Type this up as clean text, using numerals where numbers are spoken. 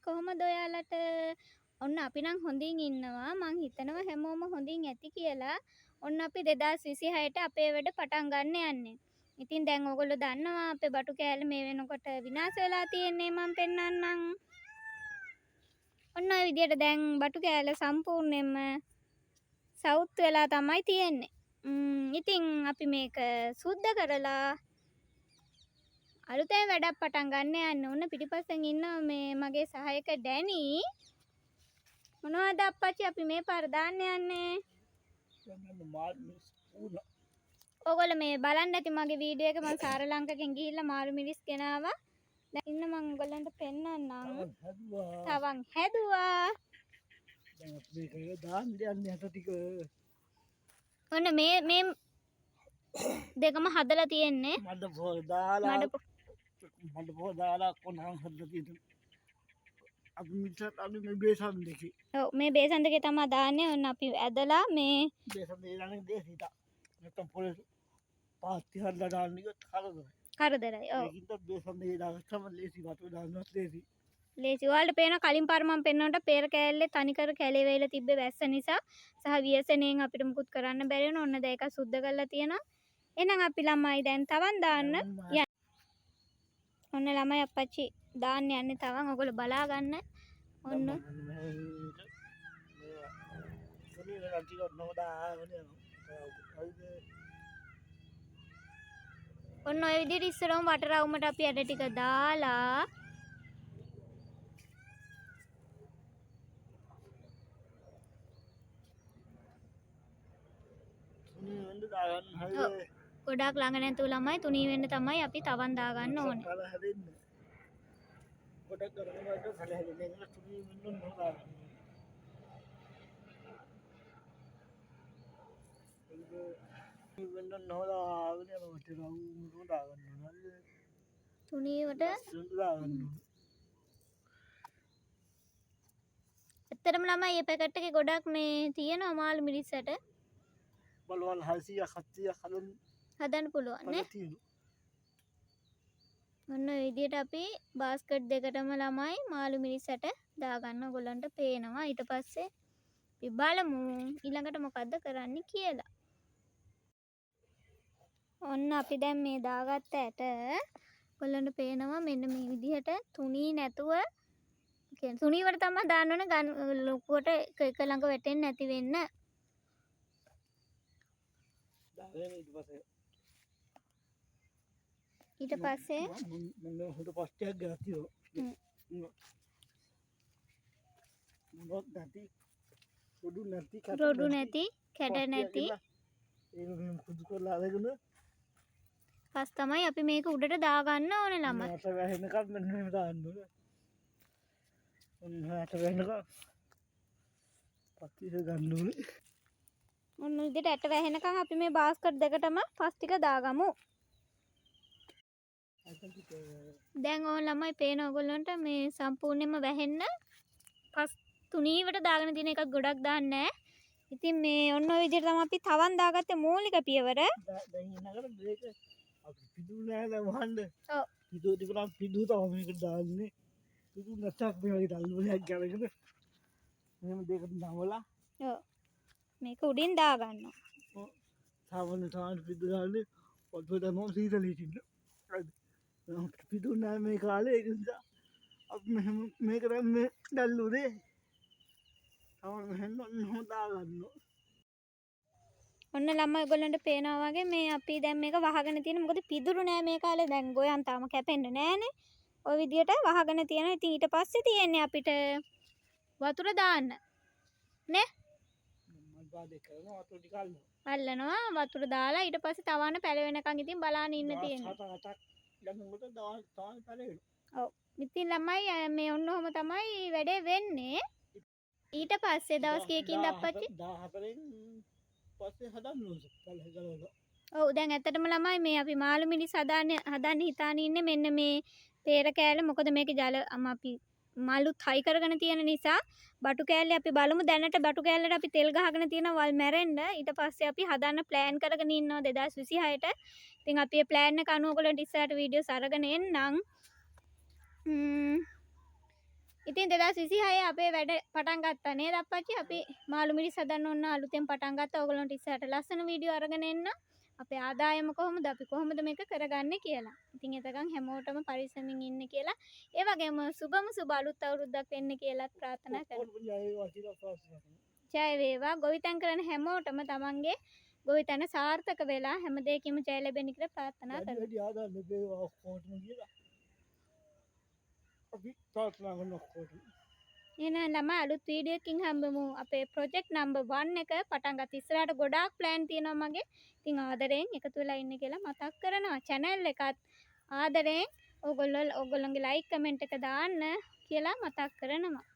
කොහොමද ඔයාලට? ඔන්න අපි නම් හොඳින් ඉන්නවා. මං හිතනවා හැමෝම හොඳින් ඇති කියලා. ඔන්න අපි 2026ට අපේ වැඩ පටන් ගන්න යන්නේ. ඉතින් දැන් ඔයගොල්ලෝ දන්නවා අපේ බටු කෑල්ල මේ වෙනකොට විනාශ වෙලා තියෙන්නේ. මං පෙන්නන්නම්. ඔන්න ඔය විදියට දැන් බටු කෑල්ල සම්පූර්ණයෙන්ම සවුත් වෙලා තමයි තියෙන්නේ. ඉතින් අපි මේක සුද්ධ කරලා අලුතෙන් වැඩක් පටන් ගන්න යන්න. ඔන්න පිටිපස්සෙන් ඉන්නවා මේ මගේ සහායක ඩැනි. මොනවද අප්පච්චි අපි මේ පාර දාන්න යන්නේ? ඔයගොල්ලෝ මේ බලන්න ඇති මගේ වීඩියෝ එක මම සාරලංකගෙන් ගිහිල්ලා මාළු මිරිස් ගෙනාවා. දැන් ඉන්න මම ඔයගොල්ලන්ට පෙන්නන්නම්. තවන් හැදුවා. දැන් අපි මේක දාන්න යන්නේ අත ටික. ඔන්න මේ දෙකම හදලා තියෙන්නේ. මඩ පොල් දාලා කොනහන් හදලා තියෙනවා. අපි මිච්චත් අපි මේ බේසන් දෙකේ. ඔව් මේ බේසන් දෙකේ තමයි දාන්නේ. ඔන්න අපි ඇදලා මේ බේසන් දෙකේ දාන්නේ දේසිත. නැත්තම් පොල් පාස්ති හදලා දාන්න ගියොත් කරදරයි. ඔව්. ඒකින්ද බේසන් දෙකේ දාගත්තම ලේසි වතුර දාන්නත් ලේසි. ලේසි. ඔයාලට පේන කලින් පාර මම පෙන්නනකොට පෙර කෑල්ලේ තනිකර කැලේ වෙයිලා තිබ්බේ වැස්ස නිසා සහ ව්‍යසනයෙන් අපිට මුකුත් කරන්න බැරි වෙන. ඔන්න දැන් ඒක සුද්ධ කරලා තියෙනවා. එහෙනම් අපි ළමයි දැන් තවන් දාන්න යන්න. ඔන්න ළමයි අප්පච්චි දාන්න යන්නේ තවන්. ඔයගොල්ලෝ බලා ගන්න. ඔන්න ඔන්න ඔය විදිහට ඉස්සරහම වට රවුමට අපි ඇට ටික දාලා ගොඩක් ළඟ නැතුව ළමයි තුනී වෙන්න තමයි අපි තවන් දාගන්න ඕනේ. ගොඩක් කරනකොට සැලහැදෙන්නේ නැහැ තුනී වෙන්න ඕන. වෙන්න නොදාගෙන යනකොට රවුම දාගන්න ඕන. තුනීවට දාගන්න. ඇත්තටම ළමයි මේ පැකට් එකේ ගොඩක් මේ තියෙනවා මාළු මිරිස්සට. බලවල් 600ක් 700ක් හදන්න පුළුවන් නේ. ඔන්න ඔය විදිහට අපි බාස්කට් දෙකටම ළමයි මාළු මිරිස්සට දාගන්න ඔයගොල්ලන්ට පේනවා. ඊට පස්සේ අපි බලමු ඊළඟට මොකද්ද කරන්න කියලා. ඔන්න අපි දැන් මේ දාගත්ත ඇට ඔයගොල්ලන්ට පේනවා මෙන්න මේ විදිහට තුනී නැතුව කියන්නේ තුනීවට තමයි දාන්න ඕනේ ලොකුවට එක ළඟ වැටෙන්නේ නැති වෙන්න. ඊට පස්සේ මම හොඳ පස්තියක් ගත්තා. මොකක්ද නැති රොඩු නැති කැඩ නැති ඒක මෙහෙම කුඩු කරලා අරගෙන පස් තමයි අපි මේක උඩට දාගන්න ඕනේ ළමයි. අත වැහෙනකම් මෙන්න මෙහෙම දාන්න ඕනේ. ඔන්න අත වැහෙනකම් පස්තිය ගන්න ඕනේ. ඔන්න විදිහට ඇට වැහෙනකම් අපි මේ බාස්කට් දෙකටම පස් ටික දාගමු. දැන් ඕන ළමයි පේන ඔයගොල්ලන්ට මේ සම්පූර්ණයෙන්ම වැහෙන්න පස් තුනීවට දාගෙන තියෙන එකක් ගොඩක් දාන්න නැහැ. ඉතින් මේ ඔන්න ඔය විදිහට තමයි අපි තවන් දාගත්තේ මූලික පියවර. දැන් ඉන්නකට මේක අපි පිටු නෑලා වහන්න. ඔව්. පිටු තිබුණා පිටු තමයි මේක දාන්නේ. පිටු නැත්තක් මේ වගේ තල්ලුවයක් ගලගෙන මෙහෙම දෙකට නවලා ඔව්. මේක උඩින් දාගන්නවා. ඔව්. සාවන පිටු දාන්නේ පොඩ්ඩක් දැම්මම සීතල හිටින්න. හරිද? පිටු නෑ මේ කාලේ ඒක නිසා අපි මෙහෙම මේක දැන් මේ දැල්ලුනේ. තව මෙහෙම හොදා ගන්නවා. ඔන්න ළමයි ඔයගොල්ලන්ට පේනවා වගේ මේ අපි දැන් මේක වහගෙන තියෙන මොකද පිදුරු නෑ මේ කාලේ දැන් ගෝයන් තාම කැපෙන්නේ නෑනේ. ওই විදියට වහගෙන තියෙනවා. ඉතින් ඊට පස්සේ තියෙන්නේ අපිට වතුර දාන්න. නේ? මල් පාදේ කරනවා වතුර ටික අල්ලනවා වතුර දාලා ඊට පස්සේ තවන්න පැලවෙනකන් ඉතින් බලාගෙන ඉන්න තියෙනවා. 7-8ක් ළඟට තාම පැලවෙනවා. ඔව්. ඉතින් ළමයි මේ ඔන්න ඔහම තමයි වැඩේ වෙන්නේ. ඊට පස්සේ දවස් කීයකින්ද අප්පච්චි? 14න් පස්සේ හදන්න ඕනේ. ගලවලා. ඔව් දැන් ඇත්තටම ළමයි මේ අපි මාළු මිරිස් හදන්න හිතාන ඉන්නේ මෙන්න මේ peer කෑල්ල. මොකද මේකේ ජල අපි මාළුත් හයි කරගෙන තියෙන නිසා බටු කෑල්ලේ අපි බලමු දැනට බටු කෑල්ලට අපි තෙල් ගහගෙන තියෙනවා වල් මැරෙන්න. ඊට පස්සේ අපි හදන්න ප්ලෑන් කරගෙන ඉන්නවා 2026ට. ඉතින් අපි මේ ප්ලෑන් එක අනුව ඔයගොල්ලන්ට ඉස්සරහට වීඩියෝස් අරගෙන එන්නම්. ඉතින් 2026 අපේ වැඩ පටන් ගත්තා නේද අප්පච්චි? අපි මාළු මිරිස් හදන්න ඕන අලුතෙන් පටන් ගත්තා. ඕගොල්ලන්ට ඉස්සරහට ලස්සන වීඩියෝ අරගෙන එන්න. අපේ ආදායම කොහොමද? අපි කොහොමද මේක කරගන්නේ කියලා. ඉතින් එතකන් හැමෝටම පරිස්සමින් ඉන්න කියලා. ඒ වගේම සුබ අලුත් අවුරුද්දක් වෙන්න කියලා ප්‍රාර්ථනා කරනවා. ජය වේවා. ගොවිතැන් කරන හැමෝටම තමන්ගේ ගොවිතැන සාර්ථක වෙලා හැම දෙයකින්ම ජය ලැබෙන්න කියලා ප්‍රාර්ථනා කරනවා. අපි ප්‍රාර්ථනා කරන ඔක්කොටම. එහෙනම් ළමයි අලුත් වීඩියෝ එකකින් හම්බෙමු. අපේ ප්‍රොජෙක්ට් නම්බර් 1 එක පටන් ගත්ත ඉස්සරහට ගොඩාක් ප්ලෑන් තියෙනවා මගේ. ඉතින් ආදරයෙන් එකතු වෙලා ඉන්න කියලා මතක් කරනවා. channel එකත් ආදරයෙන් ඕගොල්ලෝගේ ලයික් කමෙන්ට් එක දාන්න කියලා මතක් කරනවා.